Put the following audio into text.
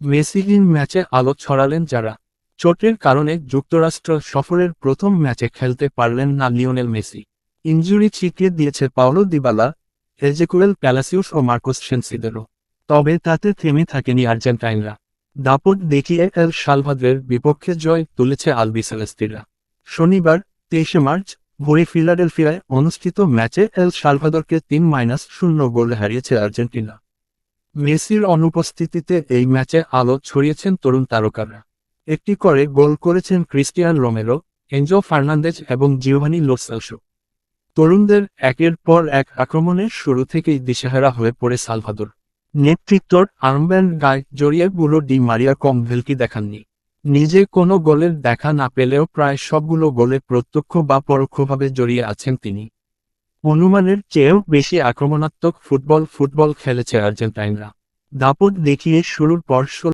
মেসিহীন ম্যাচে আলো ছড়ালেন যারা। চোটের কারণে যুক্তরাষ্ট্র সফরের প্রথম ম্যাচে খেলতে পারলেন না লিওনেল মেসি। ইনজুরি ছিটিয়ে দিয়েছে পাওলো দিবালা, এজেকুয়েল প্যালাসিউস ও মার্কোস সেনসিদেরও। তবে তাতে থেমে থাকেনি আর্জেন্টাইনরা। দাপট দেখিয়ে এল সালভাদরের বিপক্ষে জয় তুলেছে আলবিসেলেস্তিরা। শনিবার 23 মার্চ ভোরে ফিলাডেলফিয়ায় অনুষ্ঠিত ম্যাচে এল সালভাদরকে 3-0 গোলে হারিয়েছে আর্জেন্টিনা। মেসির অনুপস্থিতিতে এই ম্যাচে আলো ছড়িয়েছেন তরুণ তারকারা। একটি করে গোল করেছেন ক্রিস্টিয়ান রোমেরো, এনজো ফার্নান্দেজ এবং জিওভানি লো সেলসো। তরুণদের একের পর এক আক্রমণের শুরু থেকেই দিশেহারা হয়ে পড়ে সালভাদর। নেতৃত্বর আর্মব্যান্ড গায়ে জড়িয়ে বুড়ো ডি মারিয়া কম ভেলকি দেখাননি। নিজে কোনো গোলের দেখা না পেলেও প্রায় সবগুলো গোলে প্রত্যক্ষ বা পরোক্ষভাবে জড়িয়ে আছেন তিনি। অনুমানের চেয়েও বেশি আক্রমণাত্মক ফুটবল খেলেছে আর্জেন্টাইনরা। দাপট দেখিয়ে শুরুর পর